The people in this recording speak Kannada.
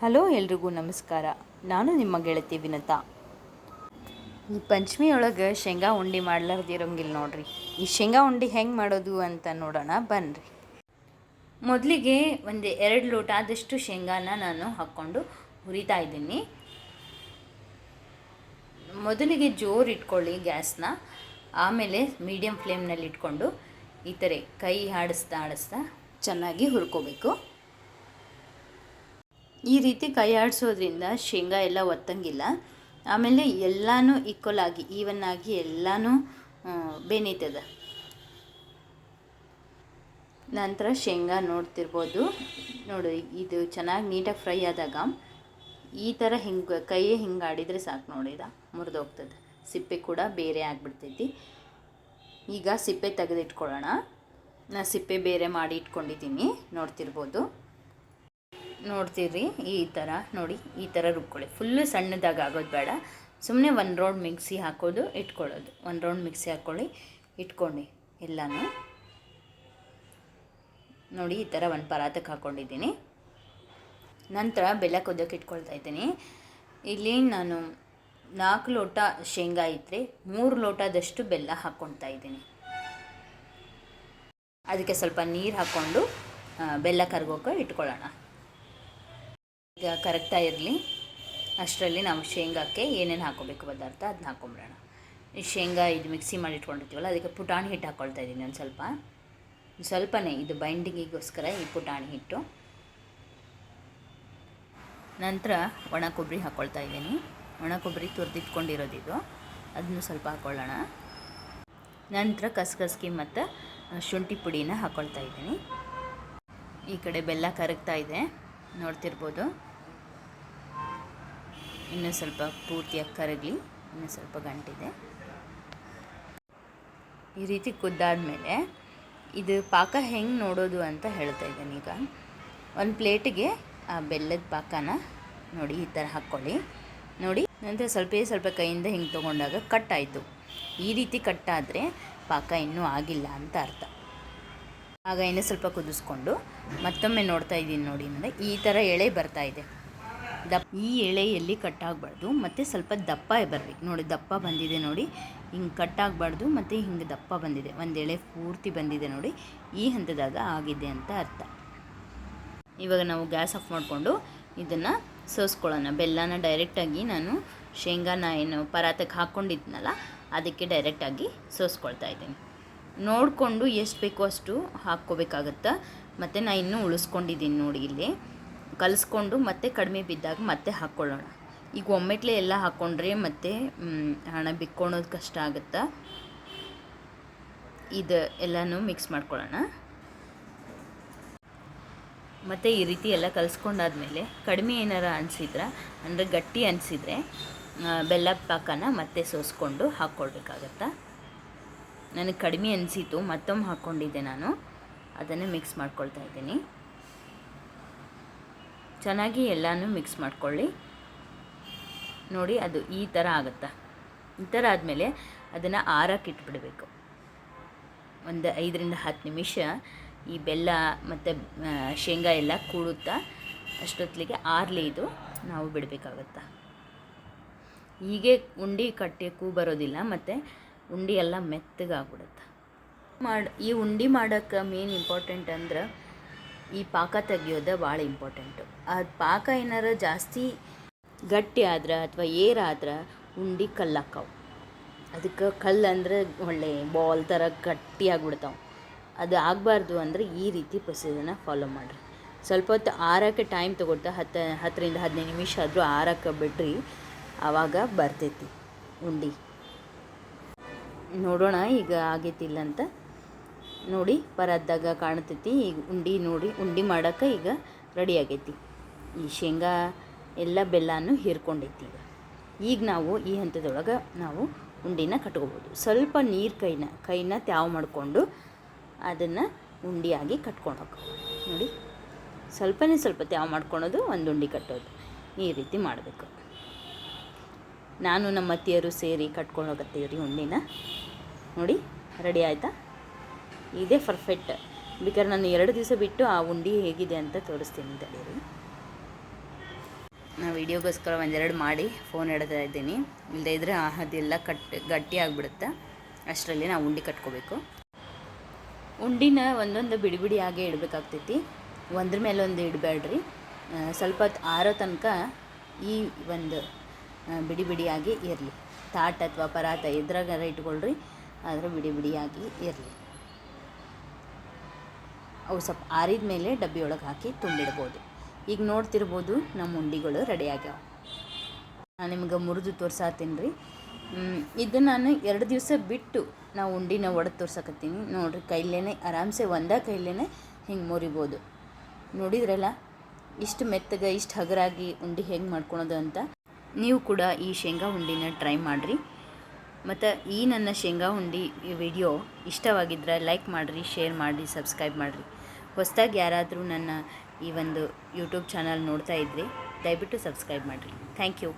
ಹಲೋ ಎಲ್ರಿಗೂ ನಮಸ್ಕಾರ. ನಾನು ನಿಮ್ಮ ಗೆಳತಿ ವಿನತಾ. ಈ ಪಂಚಮಿ ಒಳಗೆ ಶೇಂಗಾ ಉಂಡೆ ಮಾಡ್ಲಾರ್ದಿರೋಂಗಿಲ್ಲ ನೋಡ್ರಿ. ಈ ಶೇಂಗಾ ಉಂಡೆ ಹೆಂಗೆ ಮಾಡೋದು ಅಂತ ನೋಡೋಣ ಬನ್ನಿರಿ. ಮೊದಲಿಗೆ ಒಂದು 2 ಲೋಟ ಆದಷ್ಟು ಶೇಂಗಾನ ನಾನು ಹಾಕ್ಕೊಂಡು ಹುರಿತಾ ಇದ್ದೀನಿ. ಮೊದಲಿಗೆ ಜೋರು ಇಟ್ಕೊಳ್ಳಿ ಗ್ಯಾಸ್ನ. ಆಮೇಲೆ ಮೀಡಿಯಮ್ ಫ್ಲೇಮ್ನಲ್ಲಿ ಇಟ್ಕೊಂಡು ಈ ಥರ ಕೈ ಆಡಿಸ್ತಾ ಚೆನ್ನಾಗಿ ಹುರ್ಕೋಬೇಕು. ಈ ರೀತಿ ಕೈ ಆಡಿಸೋದ್ರಿಂದ ಶೇಂಗಾ ಎಲ್ಲ ಒತ್ತಂಗಿಲ್ಲ. ಆಮೇಲೆ ಎಲ್ಲನೂ ಈಕ್ವಲ್ ಆಗಿ ಈವನ್ ಆಗಿ ಎಲ್ಲನೂ ಬೇನೀತದೆ. ನಂತರ ಶೇಂಗಾ ನೋಡ್ತಿರ್ಬೋದು ನೋಡಿ, ಇದು ಚೆನ್ನಾಗಿ ನೀಟಾಗಿ ಫ್ರೈ ಆದಾಗ ಈ ಥರ ಹಿಂಗೆ ಕೈಯೇ ಹಿಂಗೆ ಆಡಿದರೆ ಸಾಕು ನೋಡಿ, ಮುರಿದೋಗ್ತದೆ. ಸಿಪ್ಪೆ ಕೂಡ ಬೇರೆ ಆಗಿಬಿಡ್ತೈತಿ. ಈಗ ಸಿಪ್ಪೆ ತೆಗೆದಿಟ್ಕೊಳ್ಳೋಣ. ನಾನು ಸಿಪ್ಪೆ ಬೇರೆ ಮಾಡಿ ಇಟ್ಕೊಂಡಿದ್ದೀನಿ, ನೋಡ್ತಿರ್ಬೋದು. ನೋಡ್ತೀರಿ ಈ ಥರ ನೋಡಿ, ಈ ಥರ ರುಬ್ಕೊಳ್ಳಿ. ಫುಲ್ಲು ಸಣ್ಣದಾಗ ಆಗೋದು ಬೇಡ. ಸುಮ್ಮನೆ 1 ರೌಂಡ್ ಮಿಕ್ಸಿ ಹಾಕೋದು ಇಟ್ಕೊಳ್ಳೋದು. 1 ರೌಂಡ್ ಮಿಕ್ಸಿ ಹಾಕ್ಕೊಳ್ಳಿ, ಇಟ್ಕೊಂಡು ಎಲ್ಲನೂ ನೋಡಿ ಈ ಥರ ಒಂದು ಪರಾತಕ್ಕೆ ಹಾಕ್ಕೊಂಡಿದ್ದೀನಿ. ನಂತರ ಬೆಲ್ಲ ಕುದಿಯೋಕೆ ಇಟ್ಕೊಳ್ತಾ ಇದ್ದೀನಿ. ಇಲ್ಲಿ ನಾನು 4 ಲೋಟ ಶೇಂಗಾ ಇದ್ದರೆ 3 ಲೋಟದಷ್ಟು ಬೆಲ್ಲ ಹಾಕ್ಕೊಳ್ತಾ ಇದ್ದೀನಿ. ಅದಕ್ಕೆ ಸ್ವಲ್ಪ ನೀರು ಹಾಕ್ಕೊಂಡು ಬೆಲ್ಲ ಕರಗೋಕೆ ಇಟ್ಕೊಳ್ಳೋಣ. ಈಗ ಕರಗ್ತಾ ಇರಲಿ. ಅಷ್ಟರಲ್ಲಿ ನಾವು ಶೇಂಗಾಕ್ಕೆ ಏನೇನು ಹಾಕೋಬೇಕು ಪದಾರ್ಥ ಅದನ್ನ ಹಾಕೊಂಬಿಡೋಣ. ಈ ಶೇಂಗಾ ಇದು ಮಿಕ್ಸಿ ಮಾಡಿ ಇಟ್ಕೊಂಡಿರ್ತೀವಲ್ಲ, ಅದಕ್ಕೆ ಪುಟಾಣಿ ಹಿಟ್ಟು ಹಾಕ್ಕೊಳ್ತಾ ಇದ್ದೀನಿ. ಒಂದು ಸ್ವಲ್ಪನೇ, ಇದು ಬೈಂಡಿಂಗಿಗೋಸ್ಕರ ಈ ಪುಟಾಣಿ ಹಿಟ್ಟು. ನಂತರ ಒಣ ಕೊಬ್ಬರಿ ಹಾಕ್ಕೊಳ್ತಾ ಇದ್ದೀನಿ. ಒಣ ಕೊಬ್ಬರಿ ತುರಿದಿಟ್ಕೊಂಡಿರೋದಿದು, ಅದನ್ನು ಸ್ವಲ್ಪ ಹಾಕ್ಕೊಳ್ಳೋಣ. ನಂತರ ಕಸಕಸ್ಗಿ ಮತ್ತು ಶುಂಠಿ ಪುಡಿನ ಹಾಕ್ಕೊಳ್ತಾ ಇದ್ದೀನಿ. ಈ ಕಡೆ ಬೆಲ್ಲ ಕರಗ್ತಾ ಇದೆ, ನೋಡ್ತಿರ್ಬೋದು. ಇನ್ನೂ ಸ್ವಲ್ಪ ಪೂರ್ತಿಯಾಗಿ ಕರಗಲಿ, ಇನ್ನೂ ಸ್ವಲ್ಪ ಗಂಟಿದೆ. ಈ ರೀತಿ ಕುದ್ದಾದಮೇಲೆ ಇದು ಪಾಕ ಹೆಂಗೆ ನೋಡೋದು ಅಂತ ಹೇಳ್ತಾ ಇದ್ದೀನಿ. ಈಗ ಒಂದು ಪ್ಲೇಟಿಗೆ ಆ ಬೆಲ್ಲದ ಪಾಕನ ನೋಡಿ ಈ ಥರ ಹಾಕ್ಕೊಳ್ಳಿ. ನೋಡಿ, ನಂತರ ಸ್ವಲ್ಪ ಕೈಯಿಂದ ಹಿಂಗೆ ತೊಗೊಂಡಾಗ ಕಟ್ಟಾಯಿತು. ಈ ರೀತಿ ಕಟ್ಟಾದರೆ ಪಾಕ ಇನ್ನೂ ಆಗಿಲ್ಲ ಅಂತ ಅರ್ಥ. ಆಗ ಇನ್ನೂ ಸ್ವಲ್ಪ ಕುದಿಸ್ಕೊಂಡು ಮತ್ತೊಮ್ಮೆ ನೋಡ್ತಾ ಇದ್ದೀನಿ ನೋಡಿ, ಅಂದರೆ ಈ ಥರ ಎಳೆ ಬರ್ತಾ ಇದೆ. ಈ ಎಳೆ ಎಲ್ಲಿ ಕಟ್ಟಾಗಬಾರ್ದು, ಮತ್ತು ಸ್ವಲ್ಪ ದಪ್ಪ ಬರಬೇಕು ನೋಡಿ. ದಪ್ಪ ಬಂದಿದೆ ನೋಡಿ, ಹಿಂಗೆ ಕಟ್ಟಾಗಬಾರ್ದು, ಮತ್ತು ಹಿಂಗೆ ದಪ್ಪ ಬಂದಿದೆ. ಒಂದು ಎಳೆ ಪೂರ್ತಿ ಬಂದಿದೆ ನೋಡಿ. ಈ ಹಂತದಾಗ ಆಗಿದೆ ಅಂತ ಅರ್ಥ. ಇವಾಗ ನಾವು ಗ್ಯಾಸ್ ಆಫ್ ಮಾಡಿಕೊಂಡು ಇದನ್ನು ಸೋಸ್ಕೊಳ್ಳೋಣ. ಬೆಲ್ಲನ ಡೈರೆಕ್ಟಾಗಿ ನಾನು ಶೇಂಗಾನ ಏನು ಪರಾತಕ್ಕೆ ಹಾಕ್ಕೊಂಡಿದ್ನಲ್ಲ, ಅದಕ್ಕೆ ಡೈರೆಕ್ಟಾಗಿ ಸೋಸ್ಕೊಳ್ತಾ ಇದ್ದೀನಿ. ನೋಡಿಕೊಂಡು ಎಷ್ಟು ಬೇಕೋ ಅಷ್ಟು ಹಾಕ್ಕೋಬೇಕಾಗತ್ತೆ. ಮತ್ತು ನಾನು ಇನ್ನೂ ಉಳಿಸ್ಕೊಂಡಿದ್ದೀನಿ ನೋಡಿ, ಇಲ್ಲಿ ಕಲಿಸ್ಕೊಂಡು ಮತ್ತೆ ಕಡಿಮೆ ಬಿದ್ದಾಗ ಮತ್ತೆ ಹಾಕ್ಕೊಳ್ಳೋಣ. ಈಗ ಒಮ್ಮೆಟ್ಲೆ ಎಲ್ಲ ಹಾಕ್ಕೊಂಡ್ರೆ ಮತ್ತೆ ಹಣ ಬಿಕ್ಕೊಳೋದು ಕಷ್ಟ ಆಗುತ್ತೆ. ಇದು ಎಲ್ಲನೂ ಮಿಕ್ಸ್ ಮಾಡ್ಕೊಳ್ಳೋಣ. ಮತ್ತು ಈ ರೀತಿ ಎಲ್ಲ ಕಲಿಸ್ಕೊಂಡಾದ್ಮೇಲೆ ಕಡಿಮೆ ಏನಾರ ಅನಿಸಿದ್ರೆ, ಅಂದರೆ ಗಟ್ಟಿ ಅನಿಸಿದರೆ ಬೆಲ್ಲದ ಪಾಕನ ಮತ್ತೆ ಸೋಸ್ಕೊಂಡು ಹಾಕ್ಕೊಳ್ಬೇಕಾಗತ್ತೆ. ನನಗೆ ಕಡಿಮೆ ಅನಿಸಿತು, ಮತ್ತೊಮ್ಮೆ ಹಾಕ್ಕೊಂಡಿದ್ದೆ ನಾನು. ಅದನ್ನು ಮಿಕ್ಸ್ ಮಾಡ್ಕೊಳ್ತಾ ಇದ್ದೀನಿ. ಚೆನ್ನಾಗಿ ಎಲ್ಲನೂ ಮಿಕ್ಸ್ ಮಾಡ್ಕೊಳ್ಳಿ ನೋಡಿ. ಅದು ಈ ಥರ ಆಗುತ್ತೆ. ಈ ಥರ ಆದಮೇಲೆ ಅದನ್ನು ಆರಕ್ಕೆ ಇಟ್ಬಿಡಬೇಕು. ಒಂದು 5ರಿಂದ 10 ನಿಮಿಷ ಈ ಬೆಲ್ಲ ಮತ್ತು ಶೇಂಗಾ ಎಲ್ಲ ಕೂಡುತ್ತಾ ಅಷ್ಟೊತ್ತಿಗೆ ಆರಲಿ ಇದು ನಾವು ಬಿಡಬೇಕಾಗತ್ತೆ. ಹೀಗೆ ಉಂಡೆ ಕಟ್ಟೋಕ್ಕೂ ಬರೋದಿಲ್ಲ, ಮತ್ತು ಉಂಡೆ ಎಲ್ಲ ಮೆತ್ತಗಾಗ್ಬಿಡುತ್ತೆ. ಈ ಉಂಡೆ ಮಾಡೋಕ್ಕೆ ಮೇನ್ ಇಂಪಾರ್ಟೆಂಟ್ ಅಂದ್ರೆ ಈ ಪಾಕ ತೆಗಿಯೋದು ಭಾಳ ಇಂಪಾರ್ಟೆಂಟು. ಅದು ಪಾಕ ಏನಾರ ಜಾಸ್ತಿ ಗಟ್ಟಿ ಆದ್ರೆ ಅಥವಾ ಏರಾದ್ರೆ ಉಂಡೆ ಕಲ್ಲಾಕ್ಕವು. ಅದಕ್ಕೆ ಕಲ್ಲು ಅಂದರೆ ಒಳ್ಳೆ ಬಾಲ್ ಥರ ಗಟ್ಟಿಯಾಗ್ಬಿಡ್ತಾವೆ. ಅದು ಆಗಬಾರ್ದು ಅಂದರೆ ಈ ರೀತಿ ಪ್ರೊಸೀಜರ್ನ ಫಾಲೋ ಮಾಡಿರಿ. ಸ್ವಲ್ಪ ಹೊತ್ತು ಆರೋಕ್ಕೆ ಟೈಮ್ ತೊಗೊಳ್ತಾ 10ರಿಂದ 15 ನಿಮಿಷ ಆದರೂ ಆರೋಕ್ಕೆ ಬಿಡ್ರಿ, ಆವಾಗ ಬರ್ತೈತಿ ಉಂಡೆ. ನೋಡೋಣ ಈಗ ಆಗೈತಿಲ್ಲ ಅಂತ. ನೋಡಿ ಪರದ್ದಾಗ ಕಾಣ್ತೈತಿ. ಈಗ ಉಂಡೆ ನೋಡಿ, ಉಂಡೆ ಮಾಡೋಕ್ಕೆ ಈಗ ರೆಡಿ ಆಗೈತಿ. ಈ ಶೇಂಗಾ ಎಲ್ಲ ಬೆಲ್ಲನೂ ಹೀರ್ಕೊಂಡೈತಿ. ಈಗ ನಾವು ಈ ಹಂತದೊಳಗೆ ನಾವು ಉಂಡೆನ ಕಟ್ಕೋಬೋದು. ಸ್ವಲ್ಪ ನೀರು ಕೈನ ತ್ಯಾವ ಮಾಡಿಕೊಂಡು ಅದನ್ನು ಉಂಡೆಯಾಗಿ ಕಟ್ಕೊಂಡು ನೋಡಿ. ಸ್ವಲ್ಪ ತ್ಯಾವ ಮಾಡ್ಕೊಳೋದು, ಒಂದು ಉಂಡೆ ಕಟ್ಟೋದು, ಈ ರೀತಿ ಮಾಡಬೇಕು. ನಾನು ನಮ್ಮ ಅತ್ತಿಯರು ಸೇರಿ ಕಟ್ಕೊಂಡು ಹೋಗತ್ತೀವ್ರಿ ಉಂಡೆನ. ನೋಡಿ ರೆಡಿ ಆಯಿತಾ? ಇದೇ ಪರ್ಫೆಕ್ಟ್. ಬೇಕಾದ್ರೆ ನಾನು 2 ದಿವಸ ಬಿಟ್ಟು ಆ ಉಂಡೆ ಹೇಗಿದೆ ಅಂತ ತೋರಿಸ್ತೀನಿ ತಡೀರಿ. ನಾನು ವೀಡಿಯೋಗೋಸ್ಕರ ಒಂದೆರಡು ಮಾಡಿ ಫೋನ್ ಹಿಡ್ತಾ ಇದ್ದೀನಿ. ಇಲ್ಲದೇ ಇದ್ದರೆ ಅದೆಲ್ಲ ಗಟ್ಟಿ ಆಗಿಬಿಡುತ್ತೆ. ಅಷ್ಟರಲ್ಲಿ ನಾವು ಉಂಡೆ ಕಟ್ಕೋಬೇಕು. ಉಂಡಿನ ಒಂದೊಂದು ಬಿಡಿ ಬಿಡಿಯಾಗೆ ಇಡಬೇಕಾಗ್ತೈತಿ. ಒಂದ್ರ ಮೇಲೆ ಒಂದು ಇಡಬೇಡ್ರಿ. ಸ್ವಲ್ಪ ಹೊತ್ತು ಆರೋ ತನಕ ಈ ಒಂದು ಬಿಡಿ ಬಿಡಿಯಾಗಿ ಇರಲಿ. ತಾಟ್ ಅಥವಾ ಪರಾತ ಇದ್ರಾಗಾರ ಇಟ್ಕೊಳ್ರಿ, ಆದರೆ ಬಿಡಿ ಬಿಡಿಯಾಗಿ ಇರಲಿ. ಅವು ಸ್ವಲ್ಪ ಆರಿದ ಮೇಲೆ ಡಬ್ಬಿ ಒಳಗೆ ಹಾಕಿ ತುಂಬಿಡ್ಬೋದು. ಈಗ ನೋಡ್ತಿರ್ಬೋದು ನಮ್ಮ ಉಂಡಿಗಳು ರೆಡಿ ಆಗ್ಯಾವ. ನಾನು ನಿಮ್ಗೆ ಮುರಿದು ತೋರ್ಸಾತೀನಿ ರೀ. ಇದು ನಾನು 2 ದಿವಸ ಬಿಟ್ಟು ನಾವು ಉಂಡಿನ ಒಡೆದು ತೋರ್ಸಕತ್ತೀನಿ. ನೋಡಿರಿ, ಕೈಲೇ ಆರಾಮ್ಸೆ ಒಂದೇ ಕೈಲೇ ಹಿಂಗೆ ಮುರಿಬೋದು. ನೋಡಿದ್ರಲ್ಲ ಇಷ್ಟು ಮೆತ್ತಗೆ ಇಷ್ಟು ಹಗರಾಗಿ ಉಂಡೆ ಹೆಂಗೆ ಮಾಡ್ಕೊಳೋದು ಅಂತ. ನೀವು ಕೂಡ ಈ ಶೇಂಗಾ ಉಂಡಿನ ಟ್ರೈ ಮಾಡಿರಿ. ಮತ್ತು ಈ ನನ್ನ ಶೇಂಗಾ ಉಂಡೆ ವಿಡಿಯೋ ಇಷ್ಟವಾಗಿದ್ದರೆ ಲೈಕ್ ಮಾಡಿರಿ, ಶೇರ್ ಮಾಡಿರಿ, ಸಬ್ಸ್ಕ್ರೈಬ್ ಮಾಡಿರಿ. ಹೊಸದಾಗಿ ಯಾರಾದರೂ ನನ್ನ ಈ ಒಂದು ಯೂಟ್ಯೂಬ್ ಚಾನಲ್ ನೋಡ್ತಾ ಇದ್ದರೆ ದಯವಿಟ್ಟು ಸಬ್ಸ್ಕ್ರೈಬ್ ಮಾಡಿರಿ. Thank you.